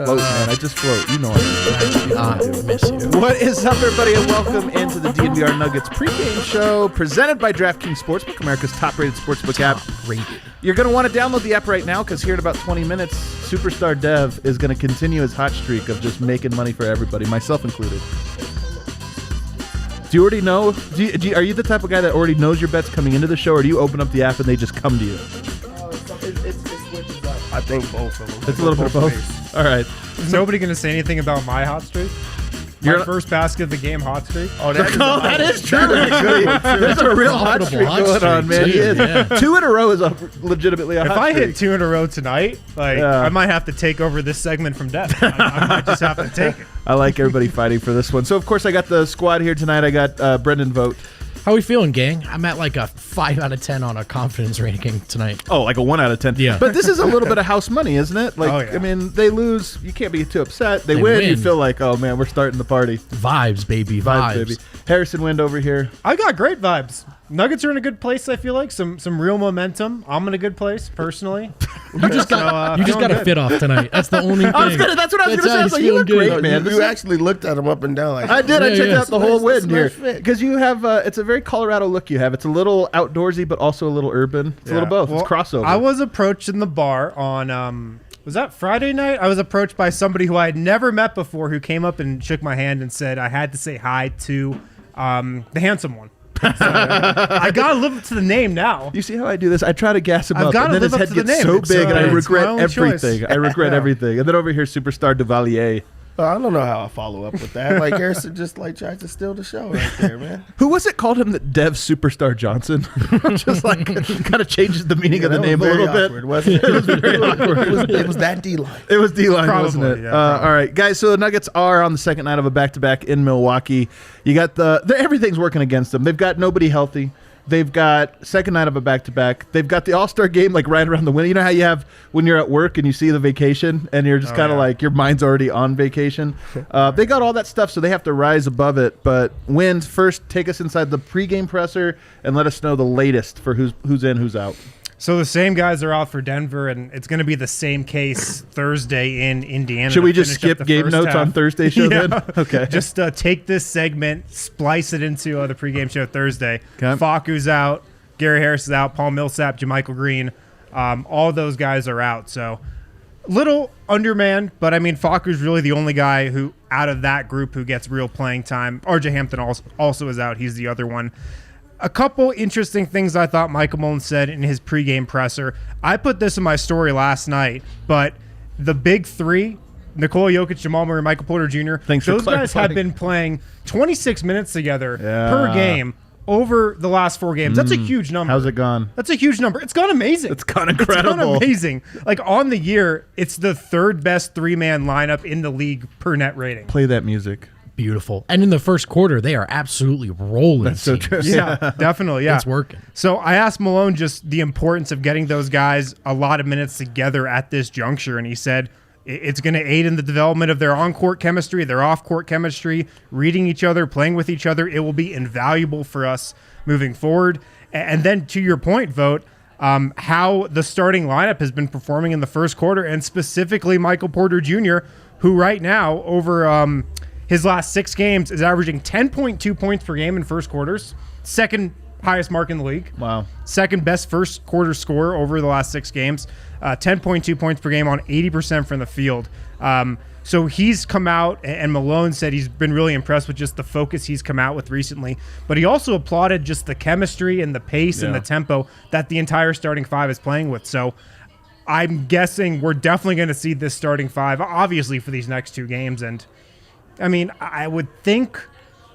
float, man. I just float. You know what I miss you. What is up, everybody, and welcome into the DNVR Nuggets Pregame Show, presented by DraftKings Sportsbook, America's top-rated sportsbook app. You're going to want to download the app right now because here in about 20 minutes, Superstar Dev is going to continue his hot streak of just making money for everybody, myself included. Do you already know? Are you the type of guy that already knows your bets coming into the show, or do you open up the app and they just come to you? It switches up. I think both of them. It's a little bit of both? All right. Is nobody going to say anything about my hot streak? My first basket of the game hot streak? Oh, that is true, actually. There's a real hot streak going on, man. Yeah. 2 in a row is legitimately a hot streak. If I hit 2 in a row tonight, I might have to take over this segment from Dev. I might just have to take it. I like everybody fighting for this one. So, of course, I got the squad here tonight. I got Brendan Vogt. How are we feeling, gang? I'm at like a 5 out of 10 on a confidence ranking tonight. Oh, like a 1 out of 10. Yeah. But this is a little bit of house money, isn't it? Like, I mean, they lose. You can't be too upset. They win. You feel like, oh, man, we're starting the party. Vibes, baby. Vibes. Baby. Harrison Wind over here. I got great vibes. Nuggets are in a good place, I feel like. Some real momentum. I'm in a good place, personally. You just got to fit off tonight. That's the only thing. That's what I was going to say. I was like, you look great, man. You actually looked at him up and down. Like, I did. I checked out the whole win here. Because you have, it's a very Colorado look you have. It's a little outdoorsy, but also a little urban. It's a little both. It's crossover. I was approached in the bar on, was that Friday night? I was approached by somebody who I had never met before who came up and shook my hand and said I had to say hi to the handsome one. So I gotta live up to the name now. You see how I do this? I try to gas him up, and then his head gets name. so big, and I regret everything. Choice. I regret everything. And then over here, Superstar Duvalier. I don't know how I follow up with that. Like, Harrison just tried to steal the show right there, man. Who was it called him that Dev Superstar Johnson? Just like kind of changes the meaning of the name a little bit. Wasn't it? It was very awkward. It was that D-line. It was D-line, wasn't it? Yeah, all right, guys. So the Nuggets are on the second night of a back-to-back in Milwaukee. You got everything's working against them. They've got nobody healthy. They've got second night of a back-to-back. They've got the All-Star game like right around the window. You know how you have when you're at work and you see the vacation and you're just kind of like your mind's already on vacation. They got all that stuff, so they have to rise above it. But Wind, first take us inside the pregame presser and let us know the latest for who's in, who's out. So the same guys are out for Denver, and it's going to be the same case Thursday in Indiana. Should we just skip game notes on Thursday show then? Okay. Just take this segment, splice it into the pregame show Thursday. Okay. Facu's out, Gary Harris is out, Paul Millsap, JaMychal Green. All those guys are out. So little undermanned, but I mean, Facu's really the only guy who out of that group who gets real playing time. RJ Hampton also is out. He's the other one. A couple interesting things I thought Michael Malone said in his pregame presser. I put this in my story last night, but the big three, Nikola Jokic, Jamal Murray, Michael Porter Jr., those guys have been playing 26 minutes together per game over the last 4 games. That's a huge number. How's it gone? That's a huge number. It's gone amazing. It's gone incredible. It's gone amazing. Like on the year, it's the 3rd best 3-man lineup in the league per net rating. Play that music. Beautiful. And in the first quarter, they are absolutely rolling. That's so true. Yeah, definitely. Yeah. It's working. So I asked Malone just the importance of getting those guys a lot of minutes together at this juncture, and he said it's going to aid in the development of their on-court chemistry, their off-court chemistry, reading each other, playing with each other. It will be invaluable for us moving forward. And then to your point, Vogt, how the starting lineup has been performing in the first quarter, and specifically Michael Porter Jr., who right now over his last 6 games is averaging 10.2 points per game in first quarters, 2nd highest mark in the league. Wow. 2nd best first quarter scorer over the last 6 games, 10.2 points per game on 80% from the field. So he's come out, and Malone said he's been really impressed with just the focus he's come out with recently. But he also applauded just the chemistry and the pace and the tempo that the entire starting 5 is playing with. So I'm guessing we're definitely going to see this starting 5, obviously, for these next 2 games. And I mean, I would think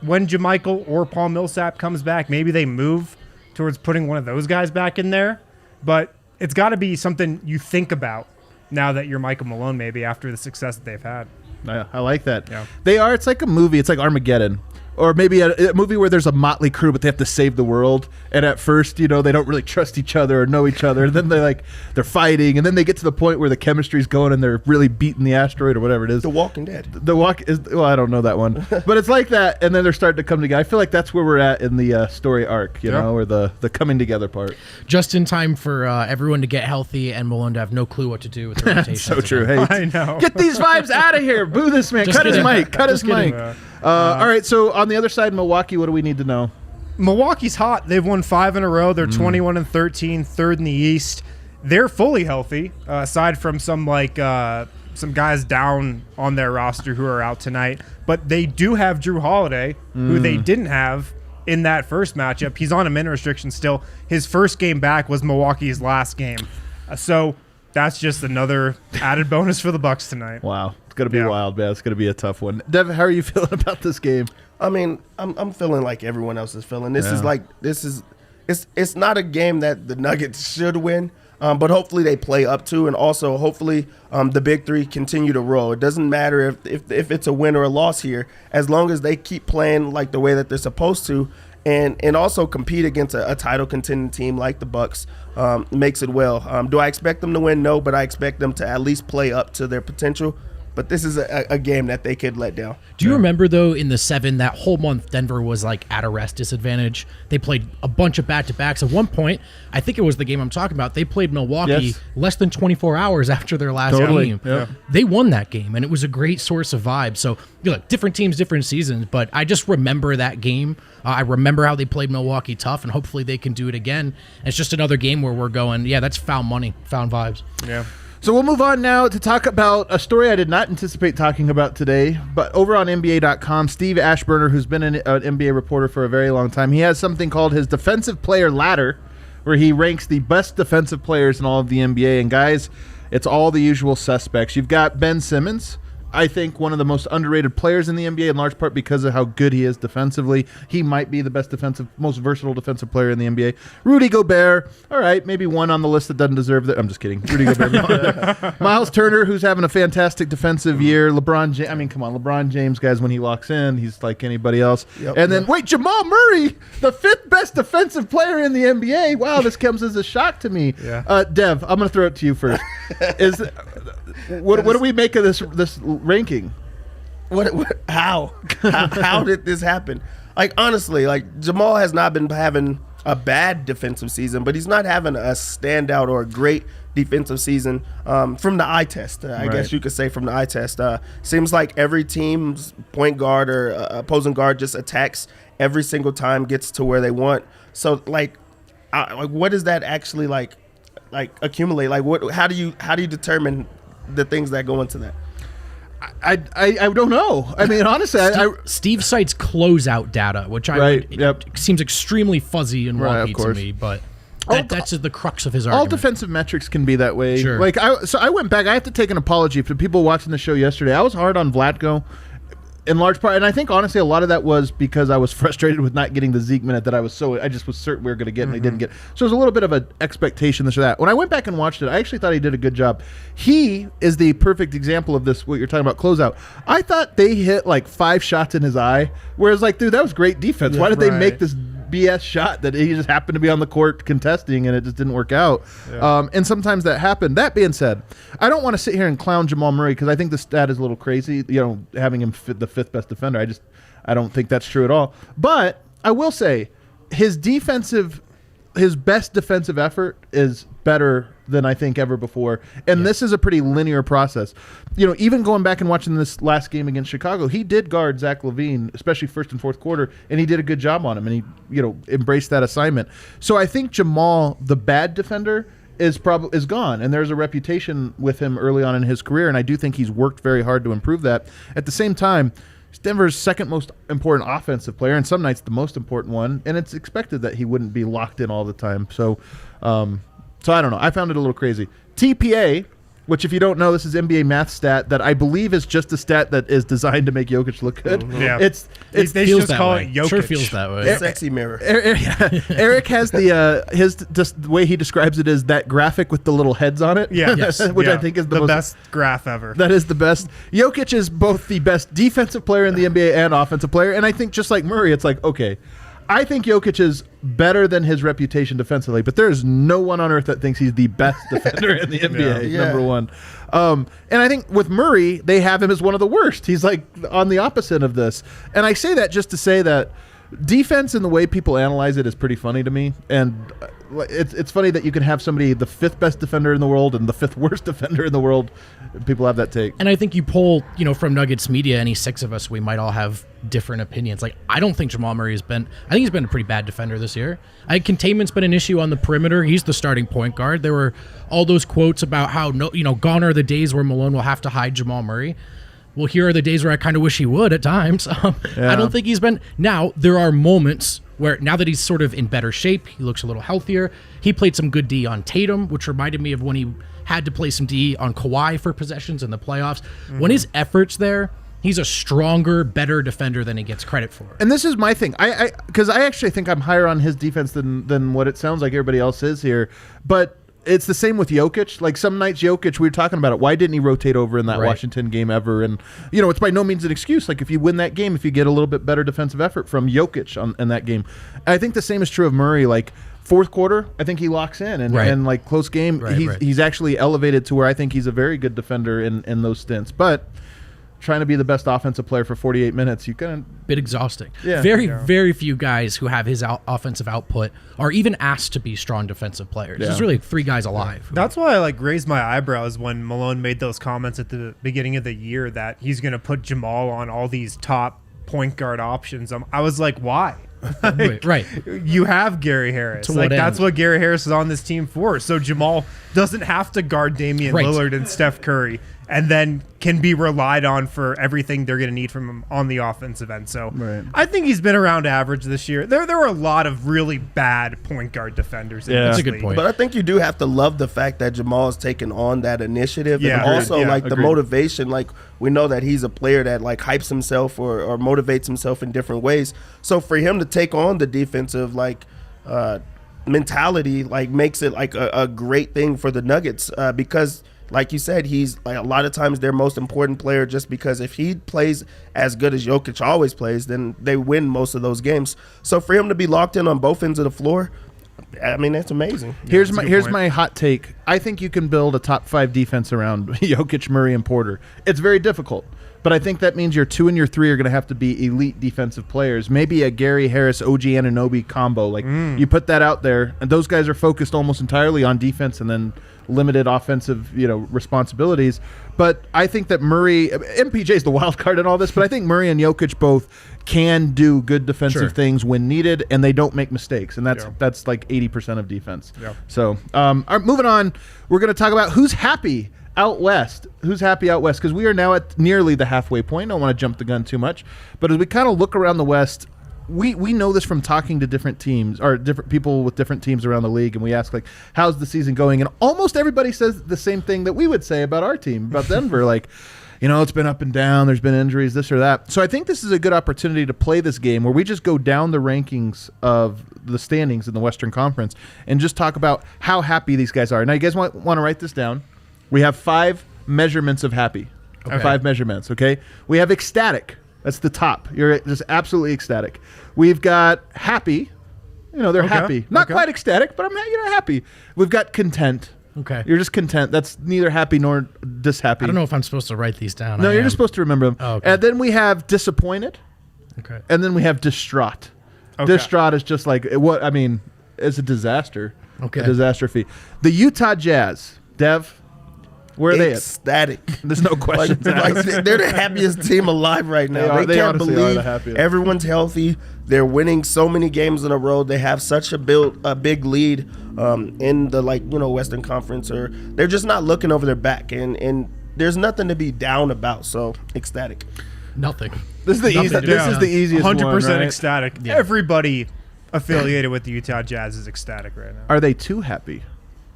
when JaMychal or Paul Millsap comes back, maybe they move towards putting one of those guys back in there. But it's got to be something you think about now that you're Michael Malone, maybe after the success that they've had. I like that. Yeah. They are. It's like a movie. It's like Armageddon, Or maybe a movie where there's a motley crew, but they have to save the world. And at first, they don't really trust each other or know each other. And then they're fighting. And then they get to the point where the chemistry's going and they're really beating the asteroid or whatever it is. The Walking Dead. I don't know that one. But it's like that. And then they're starting to come together. I feel like that's where we're at in the story arc, you know, or the coming together part. Just in time for everyone to get healthy and Malone to have no clue what to do with the rotation. So true. Hey, I know. Get these vibes out of here. Boo this man. Just Cut his kidding. mic. Cut his Just kidding. mic. All right, so on the other side, Milwaukee, what do we need to know? Milwaukee's hot. They've won 5 in a row. They're 21-13, third in the East. They're fully healthy, aside from some guys down on their roster who are out tonight. But they do have Drew Holiday, who they didn't have in that first matchup. He's on a min restriction still. His first game back was Milwaukee's last game. So that's just another added bonus for the Bucks tonight. Wow. Going to be wild, man. It's going to be a tough one. Dev, how are you feeling about this game? I mean, I'm feeling like everyone else is feeling. It's not a game that the Nuggets should win, but hopefully they play up to, and also hopefully the big three continue to roll. It doesn't matter if it's a win or a loss here, as long as they keep playing like the way that they're supposed to, and also compete against a title contending team like the Bucks. Makes it well. Do I expect them to win? No, but I expect them to at least play up to their potential. But this is a game that they could let down. Do you remember, though, in the 7, that whole month, Denver was at a rest disadvantage? They played a bunch of back-to-backs. At one point, I think it was the game I'm talking about, they played Milwaukee less than 24 hours after their last game. Yeah. They won that game, and it was a great source of vibe. So, different teams, different seasons, but I just remember that game. I remember how they played Milwaukee tough, and hopefully they can do it again. And it's just another game where we're going, that's found money, found vibes. Yeah. So we'll move on now to talk about a story I did not anticipate talking about today, but over on NBA.com, Steve Ashburner, who's been an NBA reporter for a very long time, he has something called his Defensive Player Ladder, where he ranks the best defensive players in all of the NBA. And guys, it's all the usual suspects. You've got Ben Simmons, I think one of the most underrated players in the NBA, in large part because of how good he is defensively. He might be the best most versatile defensive player in the NBA. Rudy Gobert, all right, maybe one on the list that doesn't deserve that. I'm just kidding. Rudy Gobert. Miles Turner, who's having a fantastic defensive year. LeBron James, LeBron James, guys, when he locks in, he's like anybody else. Jamal Murray, the 5th best defensive player in the NBA. Wow, this comes as a shock to me. Yeah. Dev, I'm going to throw it to you first. What do we make of this ranking? How did this happen? Honestly, Jamal has not been having a bad defensive season, but he's not having a standout or a great defensive season from the eye test. I guess you could say from the eye test. Seems like every team's point guard or opposing guard just attacks every single time, gets to where they want. So what does that actually accumulate? How do you determine the things that go into that? I don't know. I mean, honestly, Steve cites closeout data, which it seems extremely fuzzy and wonky to me, but that's the crux of his argument. All defensive metrics can be that way. Sure. I went back. I have to take an apology for people watching the show yesterday. I was hard on Vlatko in large part, and I think honestly a lot of that was because I was frustrated with not getting the Zeke minute that I just was certain we were going to get, and he didn't get. So it was a little bit of an expectation, this or that. When I went back and watched it, I actually thought he did a good job. He is the perfect example of this, what you're talking about, closeout. I thought they hit 5 shots in his eye, whereas dude, that was great defense. Why did they make this BS shot that he just happened to be on the court contesting and it just didn't work out? And sometimes that happened. That being said, I don't want to sit here and clown Jamal Murray because I think the stat is a little crazy, having him the 5th best defender. I don't think that's true at all. But I will say his best defensive effort is better than I think ever before. And this is a pretty linear process. Even going back and watching this last game against Chicago, he did guard Zach LaVine, especially first and fourth quarter, and he did a good job on him, and he, embraced that assignment. So I think Jamal, the bad defender, is gone, and there's a reputation with him early on in his career, and I do think he's worked very hard to improve that. At the same time, he's Denver's second most important offensive player, and some nights the most important one, and it's expected that he wouldn't be locked in all the time. So I don't know. I found it a little crazy. TPA, which if you don't know, this is NBA math stat that I believe is just a stat that is designed to make Jokic look good. Yeah. They feels just that call way. it Jokic. Sure feels that way. Sexy mirror. Eric has just the way he describes it is that graphic with the little heads on it. Yeah. Yes. Which Yeah. I think is the most best graph ever. That is the best. Jokic is both the best defensive player in the NBA and offensive player. And I think just like Murray, it's like, okay, I think Jokic is better than his reputation defensively, but there is no one on earth that thinks he's the best defender in the NBA, Yeah. number one. And I think with Murray, they have him as one of the worst. He's like on the opposite of this. And I say that just to say that defense and the way people analyze it is pretty funny to me. And it's funny that you can have somebody the 5th best defender in the world and the 5th worst defender in the world. People have that take. And I think you poll, from Nuggets media, any 6 of us, we might all have different opinions. Like, I don't think Jamal Murray I think he's been a pretty bad defender this year. I think containment's been an issue on the perimeter. He's the starting point guard. There were all those quotes about how, gone are the days where Malone will have to hide Jamal Murray. Well, here are the days where I kind of wish he would at times. I don't think he's been. Now, there are moments where now that he's sort of in better shape, he looks a little healthier. He played some good D on Tatum, which reminded me of when he had to play some D on Kawhi for possessions in the playoffs. Mm-hmm. When his effort's there, he's a stronger, better defender than he gets credit for. And this is my thing. Because I actually think I'm higher on his defense than what it sounds like everybody else is here. But it's the same with Jokic. Like some nights Jokic, we were talking about it. Why didn't he rotate over in that Washington game ever? And, it's by no means an excuse. Like if you win that game, if you get a little bit better defensive effort from Jokic in that game. And I think the same is true of Murray. Like fourth quarter, I think he locks in. And like close game, he's actually elevated to where I think he's a very good defender in those stints. But trying to be the best offensive player for 48 minutes, you can bit exhausting. Yeah. Very few guys who have his offensive output are even asked to be strong defensive players. There's really 3 guys alive. That's why I raised my eyebrows when Malone made those comments at the beginning of the year that he's going to put Jamal on all these top point guard options. I was like, why? Right. You have Gary Harris. That's what Gary Harris is on this team for. So Jamal doesn't have to guard Damian Lillard and Steph Curry, and then can be relied on for everything they're going to need from him on the offensive end. So I think he's been around average this year. There were a lot of really bad point guard defenders. That's a good point. But I think you do have to love the fact that Jamal has taken on that initiative. Yeah, and also the agreed. motivation. Like we know that he's a player that hypes himself or motivates himself in different ways. So for him to take on the defensive mentality makes it a great thing for the Nuggets because like you said, he's a lot of times their most important player just because if he plays as good as Jokic always plays, then they win most of those games. So for him to be locked in on both ends of the floor, I mean, that's amazing. Here's my hot take. I think you can build a top 5 defense around Jokic, Murray, and Porter. It's very difficult. But I think that means your 2 and your 3 are going to have to be elite defensive players. Maybe a Gary Harris, OG Anunoby combo. You put that out there, and those guys are focused almost entirely on defense and then limited offensive, responsibilities. But I think that Murray, MPJ is the wild card in all this, but I think Murray and Jokic both can do good defensive things when needed, and they don't make mistakes. And that's like 80% of defense. Yeah. So moving on, we're going to talk about who's happy out west. Who's happy out west? Because we are now at nearly the halfway point. I don't want to jump the gun too much. But as we kind of look around the West, we know this from talking to different teams or different people with different teams around the league, and we ask, how's the season going? And almost everybody says the same thing that we would say about our team, about Denver. It's been up and down. There's been injuries, this or that. So I think this is a good opportunity to play this game where we just go down the rankings of the standings in the Western Conference and just talk about how happy these guys are. Now, you guys want to write this down? We have 5 measurements of happy. Okay. 5 measurements, okay? We have ecstatic. That's the top. You're just absolutely ecstatic. We've got happy. They're happy. Not quite ecstatic, but I'm happy. We've got content. Okay. You're just content. That's neither happy nor dishappy. I don't know if I'm supposed to write these down. No, you're just supposed to remember them. Oh, okay. And then we have disappointed. Okay. And then we have distraught. Okay. Distraught is just it's a disaster. Okay. A disastrophe. The Utah Jazz, Dev, where are they at? Ecstatic. There's no question. They're the happiest team alive right now. They can't honestly believe are the happiest. everyone's healthy. They're winning so many games in a row. They have such a big lead in the Western Conference, or they're just not looking over their back, and there's nothing to be down about. So ecstatic. Nothing. This is the easiest 100% one, right? ecstatic. Yeah. Everybody affiliated with the Utah Jazz is ecstatic right now. Are they too happy?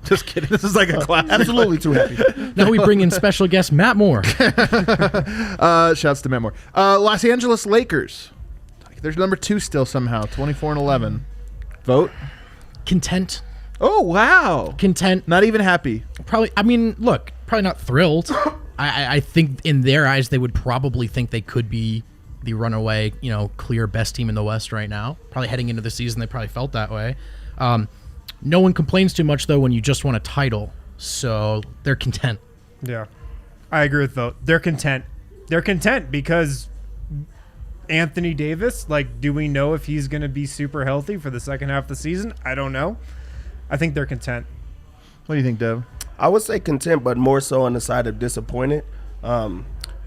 Just kidding. This is like a classic. Absolutely too happy. Now we bring in special guest Matt Moore. Shouts to Matt Moore. Los Angeles Lakers. They're number 2 still somehow, 24-11. Vote. Content. Oh, wow. Content. Not even happy. Probably. I mean, look, probably not thrilled. I think in their eyes they would probably think they could be the runaway, clear best team in the West right now. Probably heading into the season, they probably felt that way. No one complains too much, though, when you just won a title. So they're content. Yeah. I agree with Vogt. They're content. They're content because Anthony Davis, do we know if he's going to be super healthy for the second half of the season? I don't know. I think they're content. What do you think, Dev? I would say content, but more so on the side of disappointed.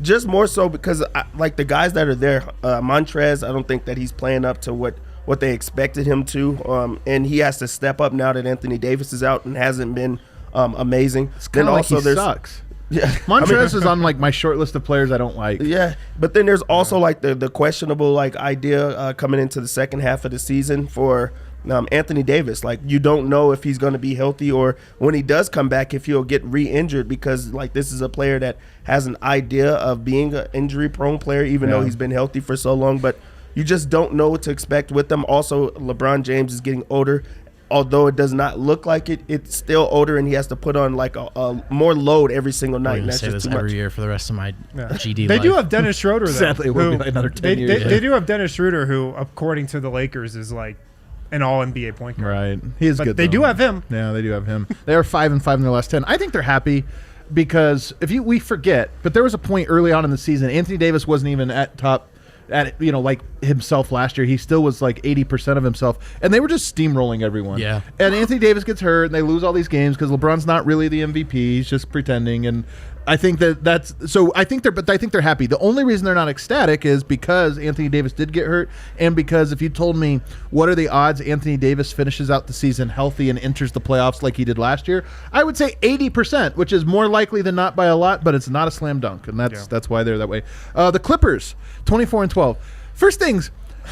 Just more so because, the guys that are there, Montrez, I don't think that he's playing up to what they expected him to. And he has to step up now that Anthony Davis is out and hasn't been amazing. It's kind of like he sucks. Yeah, Montrez is on my short list of players I don't like. Yeah, but then there's also the questionable idea coming into the second half of the season for Anthony Davis. You don't know if he's going to be healthy or when he does come back if he'll get re-injured because this is a player that has an idea of being an injury-prone player even though he's been healthy for so long. But you just don't know what to expect with them. Also, LeBron James is getting older. Although it does not look like it, it's still older, and he has to put on a more load every single night. I'm going to say this every year for the rest of my GD They life. do have Dennis Schroeder, though. Sadly, it will be like another 10 years. They do have Dennis Schroeder, who, according to the Lakers, is an all-NBA point guard. Right. He is good, They do have him. Yeah, they do have him. They are 5-5 in their last 10. I think they're happy because we forget, but there was a point early on in the season, Anthony Davis wasn't even at himself last year. He still was 80% of himself, and they were just steamrolling everyone. Yeah. And Anthony Davis gets hurt, and they lose all these games because LeBron's not really the MVP. He's just pretending. And I think that's so. I think they're happy. The only reason they're not ecstatic is because Anthony Davis did get hurt, and because if you told me what are the odds Anthony Davis finishes out the season healthy and enters the playoffs like he did last year, I would say 80%, which is more likely than not by a lot, but it's not a slam dunk, and that's why they're that way. The Clippers, 24-12. First things,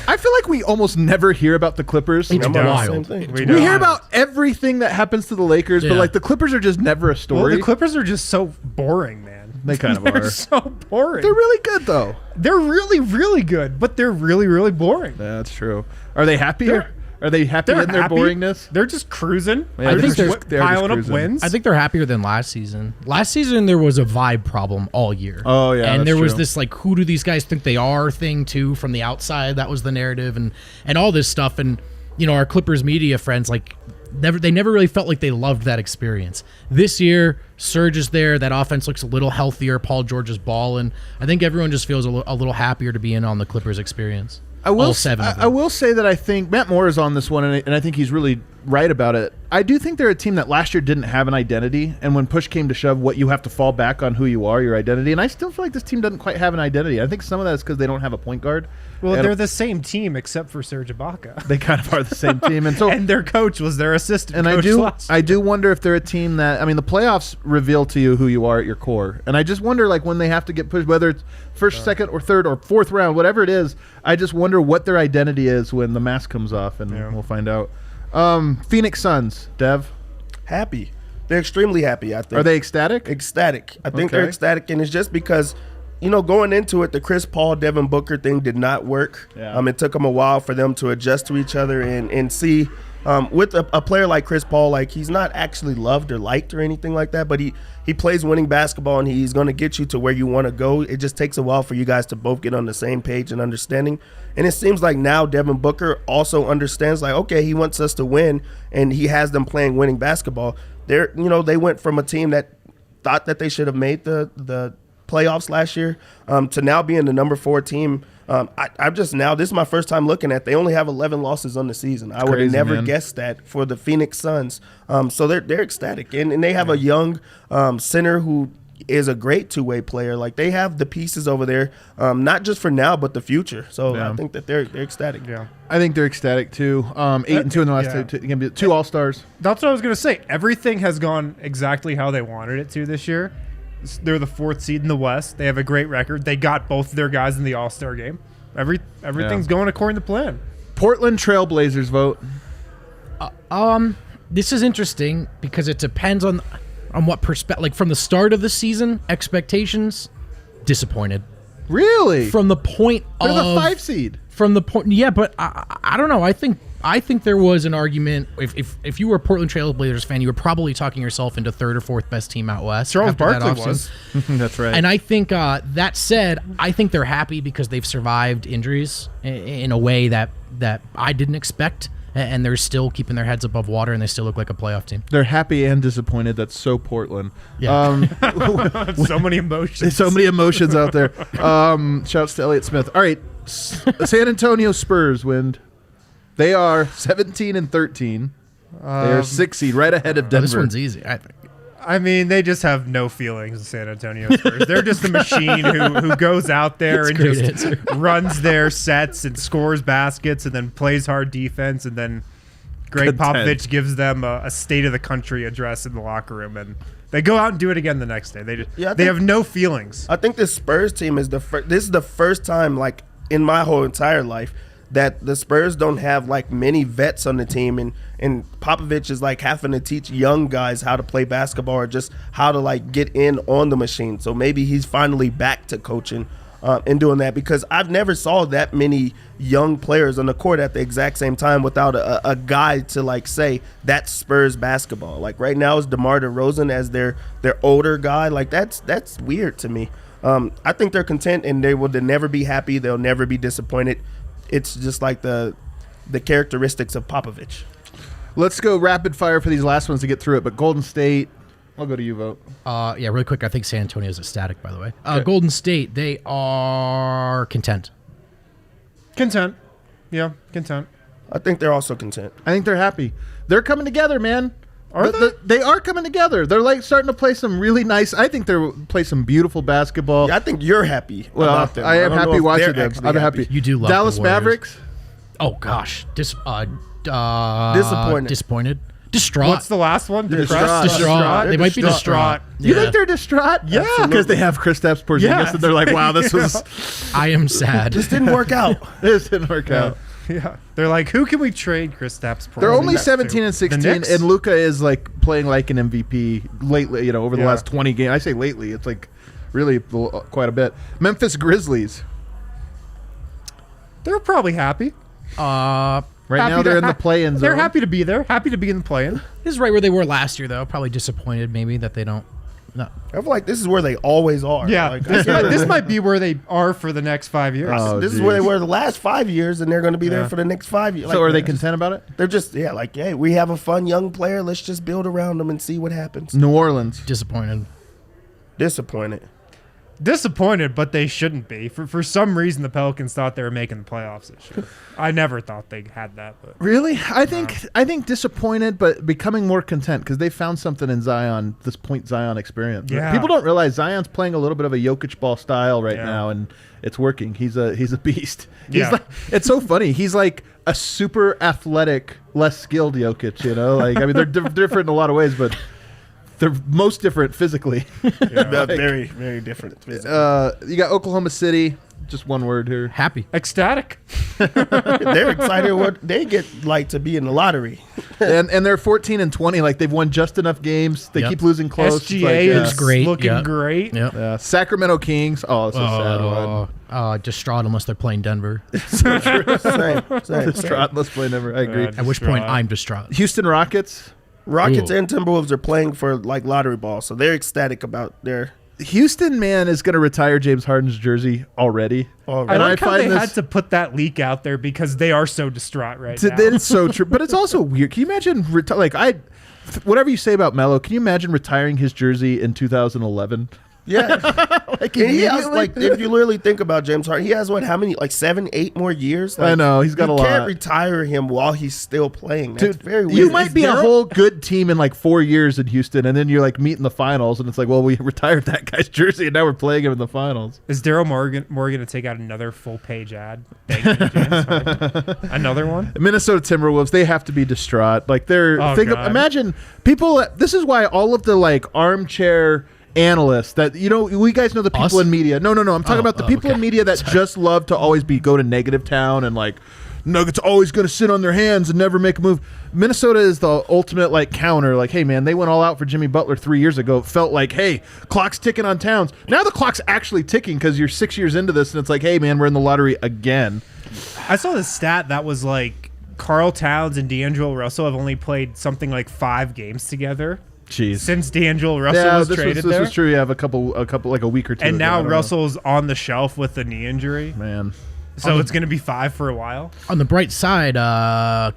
I feel like we almost never hear about the Clippers. It's wild. We hear about everything that happens to the Lakers, but the Clippers are just never a story. Well, the Clippers are just so boring, man. They kind of They're are. so boring. They're really good, though. They're really, really good, but they're really, really boring. That's true. Are they happier? Are they happy in their boringness? They're just cruising. Yeah, they're think just they're piling just up wins. I think they're happier than last season. Last season, there was a vibe problem all year. Oh, yeah, and that's there was true. this, who do these guys think they are thing, too, from the outside. That was the narrative and all this stuff. And, our Clippers media friends, they never really felt like they loved that experience. This year, Serge is there. That offense looks a little healthier. Paul George is balling. I think everyone just feels a little happier to be in on the Clippers experience. I will All 7 of them. I will say that I think Matt Moore is on this one, and I think he's really right about it. I do think they're a team that last year didn't have an identity, and when push came to shove, what you have to fall back on who you are, your identity. And I still feel like this team doesn't quite have an identity. I think some of that is because they don't have a point guard. Well, And they're the same team except for Serge Ibaka. they kind of are the same team, and so And their coach was their assistant and coach I do wonder if they're a team that the playoffs reveal to you who you are at your core, and I just wonder when they have to get pushed, whether it's first, second, or third, or fourth round, whatever it is. I just wonder what their identity is when the mask comes off, and we'll find out. Phoenix Suns, Dev. Happy. They're extremely happy, I think. Are they ecstatic? Ecstatic. I think Okay. they're ecstatic, and it's just because, going into it, the Chris Paul, Devin Booker thing did not work. Yeah. It took them a while for them to adjust to each other and see. With a player like Chris Paul, he's not actually loved or liked or anything like that, but he plays winning basketball, and he's going to get you to where you want to go. It just takes a while for you guys to both get on the same page and understanding. And it seems like now Devin Booker also understands, okay, he wants us to win, and he has them playing winning basketball. They went from a team that thought that they should have made the playoffs last year to now being the number 4 team. I'm just now, this is my first time looking at, they only have 11 losses on the season. I would have never guessed that for the Phoenix Suns. So they're ecstatic. And they have a young center who is a great two-way player. They have the pieces over there, not just for now, but the future. So I think that they're ecstatic. Yeah. I think they're ecstatic too. 8-2 in the last two All-Stars. That's what I was going to say. Everything has gone exactly how they wanted it to this year. They're the 4th seed in the West. They have a great record. They got both of their guys in the All-Star game. Everything's going according to plan. Portland Trailblazers, vote. This is interesting because it depends on what perspective. Like from the start of the season, expectations, disappointed. Really? From the point They're of the 5 seed. From the point, yeah, but I don't know. I think there was an argument. If you were a Portland Trail Blazers fan, you were probably talking yourself into 3rd or 4th best team out west. Charles Barkley was. That's right. And I think that said, I think they're happy because they've survived injuries in a way that I didn't expect, and they're still keeping their heads above water, and they still look like a playoff team. They're happy and disappointed. That's so Portland. Yeah. So many emotions. So many emotions out there. Shouts to Elliott Smith. All right, San Antonio Spurs, Wind. They are 17-13. They are 6 seed, right ahead of Denver. This one's easy, I think. I mean, they just have no feelings, the San Antonio Spurs. They're just a machine who goes out there and just runs their sets and scores baskets and then plays hard defense, and then Greg Popovich gives them a state of the country address in the locker room, and they go out and do it again the next day. They have no feelings. I think this Spurs team is this is the first time, like, in my whole entire life that the Spurs don't have like many vets on the team, and Popovich is like having to teach young guys how to play basketball or just how to like get in on the machine. So maybe he's finally back to coaching and doing that, because I've never saw that many young players on the court at the exact same time without a guy to like say that's Spurs basketball. Like right now is DeMar DeRozan as their older guy. Like that's weird to me. I think they're content, and they'll never be happy. They'll never be disappointed. It's just like the characteristics of Popovich. Let's go rapid fire for these last ones to get through it. But Golden State, I'll go to you, Vogt. Yeah, really quick. I think San Antonio is ecstatic, by the way. Okay. Golden State, they are content. Content. Yeah, content. I think they're also content. I think they're happy. They're coming together, man. Are they? They are coming together. They're like starting to play some really nice. I think they're play some beautiful basketball. Yeah, I think you're happy about them. I am don't know happy if watching they're them. actually I'm happy. You do love Dallas the Warriors. Mavericks. Oh gosh, Disappointed. Distraught. What's the last one? Distraught. Distraught. They might be distraught. You think they're distraught? Yeah. because they have Kristaps Porzingis, Yeah. and they're like, "Wow, this was I am sad. This didn't work out. this didn't work out." Yeah. They're like, who can we trade Kristaps Porzingis? They're only to? 17 and The 16, Knicks? and Luka is like playing like an MVP lately. You know, over the Yeah. last 20 games. I say lately, it's like really quite a bit. Memphis Grizzlies. They're probably happy. Right now they're in the play-in zone. They're happy to be there. Happy to be in the play-in. This is right where they were last year, though. Probably disappointed, maybe, that they don't. No. I feel like this is where they always are. Yeah. Like, This might be where they are for the next 5 years. Oh, this is geez. where they were the last 5 years, and they're going to be there Yeah. for the next 5 years. So are they content about it? They're just, like, hey, we have a fun young player. Let's just build around them and see what happens. New Orleans. Disappointed. Disappointed. Disappointed, but they shouldn't be. For some reason, the Pelicans thought they were making the playoffs this year. I never thought they had that. But Really? I think disappointed, but becoming more content because they found something in Zion, this point Zion experience. Yeah. People don't realize Zion's playing a little bit of a Jokic ball style right Yeah. now, and it's working. He's a beast. He's Yeah. like, it's so funny. He's like a super athletic, less skilled Jokic, you know? Like, I mean, they're different in a lot of ways, but they're most different physically. They're very, very different. You got Oklahoma City. Just one word here. Happy. ecstatic. They're excited what they get like to be in the lottery. and they're 14 and 20. Like, they've won just enough games. They Yep. keep losing close. SGA Like, is great. looking Yeah. great. Yep. Sacramento Kings. Oh, it's a sad one. Distraught unless they're playing Denver. Same. Distraught. Let's play never. I agree. At which point I'm distraught. Houston Rockets. Rockets Ooh. and Timberwolves are playing for like lottery ball, so they're ecstatic about their. Houston, man, is going to retire James Harden's jersey already. I And like how find they this- had to put that leak out there because they are so distraught right now. It's so true, but it's also weird. Can you imagine, whatever you say about Melo, can you imagine retiring his jersey in 2011? Yeah, Like, and he has immediately? like if you literally think about James Harden, he has what? How many? Like 7, 8 more years. Like, I know, he's got a You can't lot. retire him while he's still playing. That's Dude, very weird. you might Is be a there whole good team in like 4 years in Houston, and then you're like meeting the finals, and it's like, well, we retired that guy's jersey, and now we're playing him in the finals. Is Daryl Morgan to take out another full page ad? Thank you, James Harden. Another one? Minnesota Timberwolves, they have to be distraught. Like they're Oh, God. imagine people. This is why all of the like armchair analysts that we guys know the people Us? in media. No. I'm talking about the people in media that just love to always go to negative town and like Nuggets always going to sit on their hands and never make a move. Minnesota is the ultimate like counter. Like, hey man, they went all out for Jimmy Butler 3 years ago. It felt like, hey, clock's ticking on Towns. Now the clock's actually ticking because you're 6 years into this, and it's like, hey man, we're in the lottery again. I saw this stat that was like Karl Towns and D'Angelo Russell have only played something like 5 games together. Jeez. Since D'Angelo Russell was traded there. This was true. You have a couple like a week or two. And ago, now Russell's on the shelf with a knee injury. Man. So it's going to be 5 for a while. On the bright side,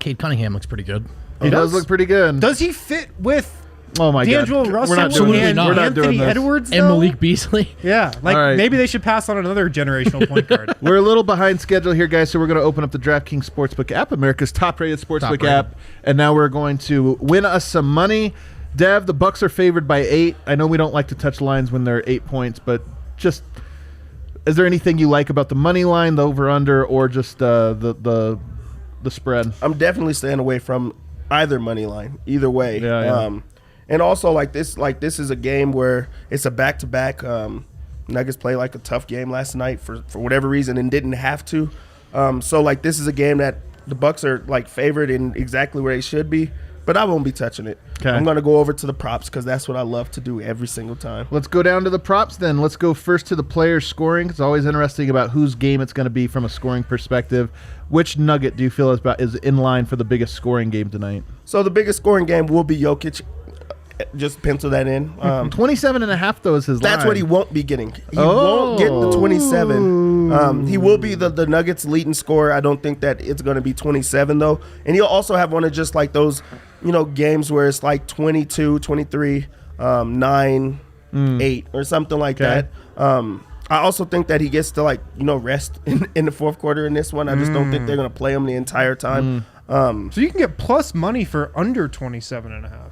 Cade Cunningham looks pretty good. He does look pretty good. Does he fit with D'Angelo Russell and Anthony Edwards, and Malik Beasley? Yeah. Like, right. maybe they should pass on another generational point guard. We're a little behind schedule here, guys, so we're going to open up the DraftKings Sportsbook app, America's top-rated sportsbook app, and now we're going to win us some money. Dev, the Bucks are favored by 8. I know we don't like to touch lines when they're 8 points, but just is there anything you like about the money line, the over/under, or just the spread? I'm definitely staying away from either money line, either way. Yeah. And also this is a game where it's a back-to-back. Nuggets play like a tough game last night for whatever reason and didn't have to. So this is a game that the Bucks are like favored in exactly where they should be. But I won't be touching it. Okay. I'm going to go over to the props because that's what I love to do every single time. Let's go down to the props then. Let's go first to the players scoring. It's always interesting about whose game it's going to be from a scoring perspective. Which Nugget do you feel is in line for the biggest scoring game tonight? So the biggest scoring game will be Jokic. Just pencil that in. 27.5 though is his line. That's what he won't be getting. He won't get the 27. He will be the Nuggets leading scorer. I don't think that it's going to be 27 though. And he'll also have one of just like those, games where it's like 22, 23, 9, 8 or something like that. I also think that he gets to rest in the fourth quarter in this one. I just don't think they're going to play him the entire time. So you can get plus money for under 27.5.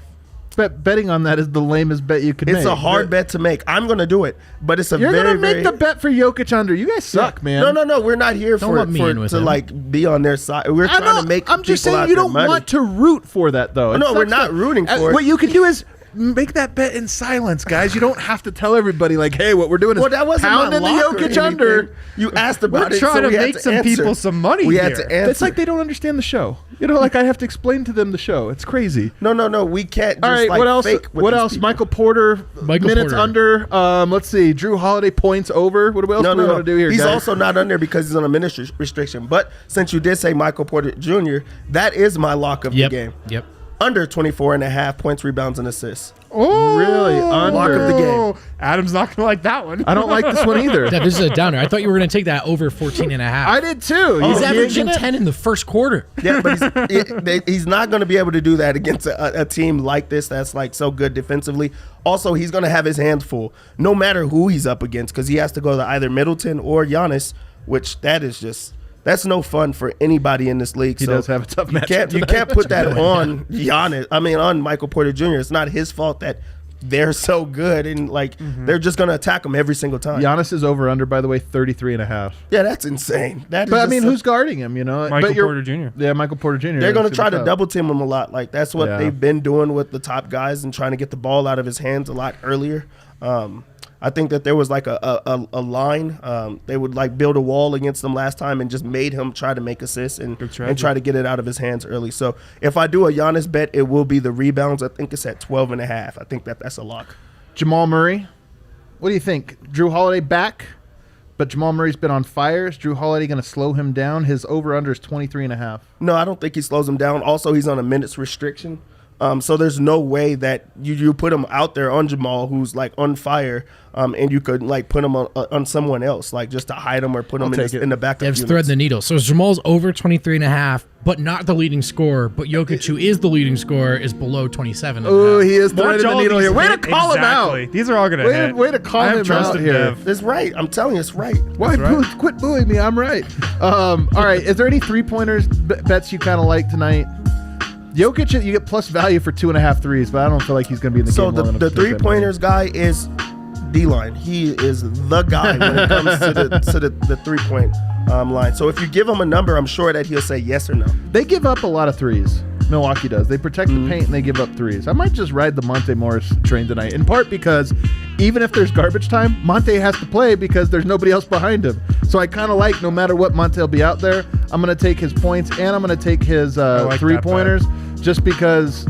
Betting on that is the lamest bet you could make. It's a hard bet to make. I'm going to do it, but it's You're going to make the bet for Jokic under. You guys suck, man. No. We're not here to be on their side. We're trying to make. I'm just saying you don't want to root for that though. No, we're not rooting for it. What you can do is make that bet in silence, guys. You don't have to tell everybody hey, what we're doing is pounding the Jokic under. You asked about it. We're trying to make some people some money. We had to answer. It's like they don't understand the show. I have to explain to them the show. It's crazy. No. We can't just all right, what else? What else? People. Michael Porter minutes under. Let's see. Drew Holiday points over. What else do we want to do here, He's guys? also not under because he's on a minute restriction. But since you did say Michael Porter Jr., that is my lock of the game. Yep. Under 24.5 points, rebounds, and assists. Oh, really? Under. Lock of the game. Adam's not going to like that one. I don't like this one either. This is a downer. I thought you were going to take that over 14.5. I did too. He's averaging 10 in the first quarter. Yeah, but he's not going to be able to do that against a team like this that's so good defensively. Also, he's going to have his hands full no matter who he's up against because he has to go to either Middleton or Giannis, which that's no fun for anybody in this league. He does have a tough matchup. You can't put that on Giannis. On Michael Porter Jr. It's not his fault that they're so good and they're just going to attack him every single time. Giannis is over under, by the way, 33.5. Yeah, that's insane. Who's guarding him? Michael Porter Jr. Yeah, Michael Porter Jr. They're going to try to double team him a lot. That's what they've been doing with the top guys and trying to get the ball out of his hands a lot earlier. I think that there was a line. They would build a wall against him last time and just made him try to make assists and try to get it out of his hands early. So if I do a Giannis bet, it will be the rebounds. I think it's at 12.5. I think that's a lock. Jamal Murray, what do you think? Drew Holiday back, but Jamal Murray's been on fire. Is Drew Holiday going to slow him down? His over-under is 23.5. No, I don't think he slows him down. Also, he's on a minutes restriction. So there's no way that you put him out there on Jamal, who's on fire, and you could put him on someone else, just to hide him or put him in the backup. Dev's threading the needle. So Jamal's over 23.5, but not the leading scorer. But Jokic, who is the leading scorer, is below 27. Oh, he is threading the needle here. Way to call him out. These are all going to hit. Way to call him out here. It's right. I'm telling you, it's right. Why quit booing me? I'm right. All right. Is there any 3-pointers bets you kind of like tonight? Jokic, you get plus value for 2.5 threes, but I don't feel like he's going to be in the game. So the 3-pointers guy is D-line. He is the guy when it comes to the 3-point line. So if you give him a number, I'm sure that he'll say yes or no. They give up a lot of threes. Milwaukee does. They protect the paint and they give up threes. I might just ride the Monte Morris train tonight, in part because even if there's garbage time, Monte has to play because there's nobody else behind him. So I kind of like no matter what, Monte will be out there. I'm going to take his points, and I'm going to take his like three-pointers just because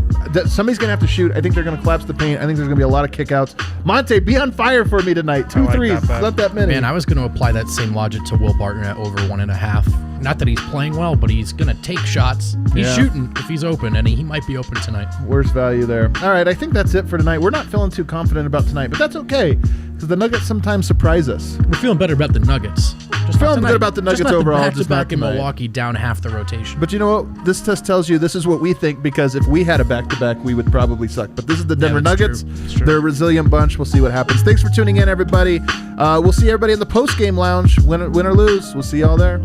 somebody's going to have to shoot. I think they're going to collapse the paint. I think there's going to be a lot of kickouts. Monte, be on fire for me tonight. 2 like threes. that bet. Not that many. Man, I was going to apply that same logic to Will Barton at over 1.5. Not that he's playing well, but he's going to take shots. He's shooting if he's open, and he might be open tonight. Worst value there. All right, I think that's it for tonight. We're not feeling too confident about tonight, but that's okay because the Nuggets sometimes surprise us. We're feeling better about the Nuggets. Just Feeling not good about the Nuggets overall, Just just back not in tonight. Milwaukee, down half the rotation. But you know what? This test tells you this is what we think because if we had a back-to-back, we would probably suck. But this is the Denver that's Nuggets. true. That's true. They're a resilient bunch. We'll see what happens. Thanks for tuning in, everybody. We'll see everybody in the post-game lounge. Win or lose. We'll see y'all there.